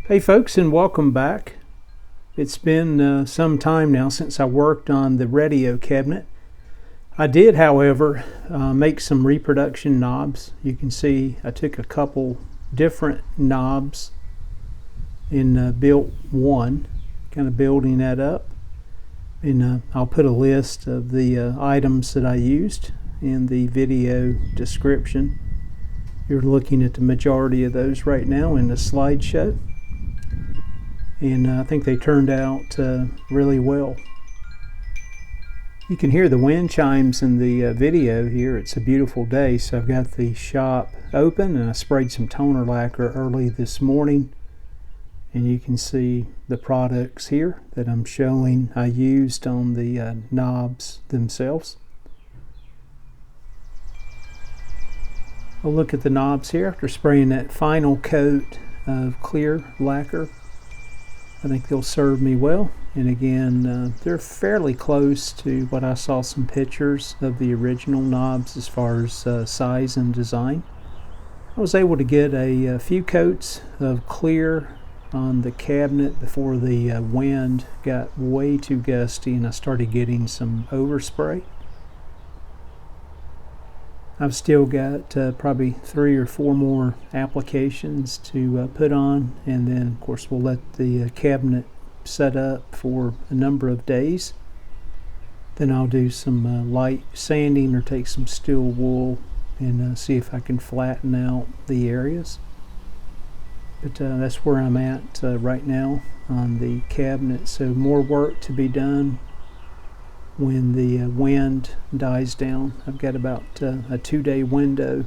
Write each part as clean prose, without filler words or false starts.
Hey folks, and welcome back. It's been some time now since I worked on the radio cabinet. I did, however, make some reproduction knobs. You can see I took a couple different knobs and built one, kind of building that up. And I'll put a list of the items that I used in the video description. You're looking at the majority of those right now in the slideshow. And I think they turned out really well. You can hear the wind chimes in the video here. It's a beautiful day, so I've got the shop open and I sprayed some toner lacquer early this morning. And you can see the products here that I'm showing I used on the knobs themselves. I'll look at the knobs here after spraying that final coat of clear lacquer. I think they'll serve me well, and again they're fairly close to what I saw some pictures of the original knobs as far as size and design. I was able to get a few coats of clear on the cabinet before the wind got way too gusty and I started getting some overspray. I've still got probably 3 or 4 more applications to put on, and then of course we'll let the cabinet set up for a number of days. Then I'll do some light sanding or take some steel wool and see if I can flatten out the areas. But that's where I'm at right now on the cabinet, so more work to be done when the wind dies down. I've got about a 2-day window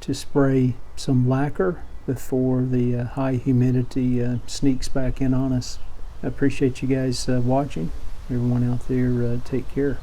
to spray some lacquer before the high humidity sneaks back in on us. I appreciate you guys watching. Everyone out there, take care.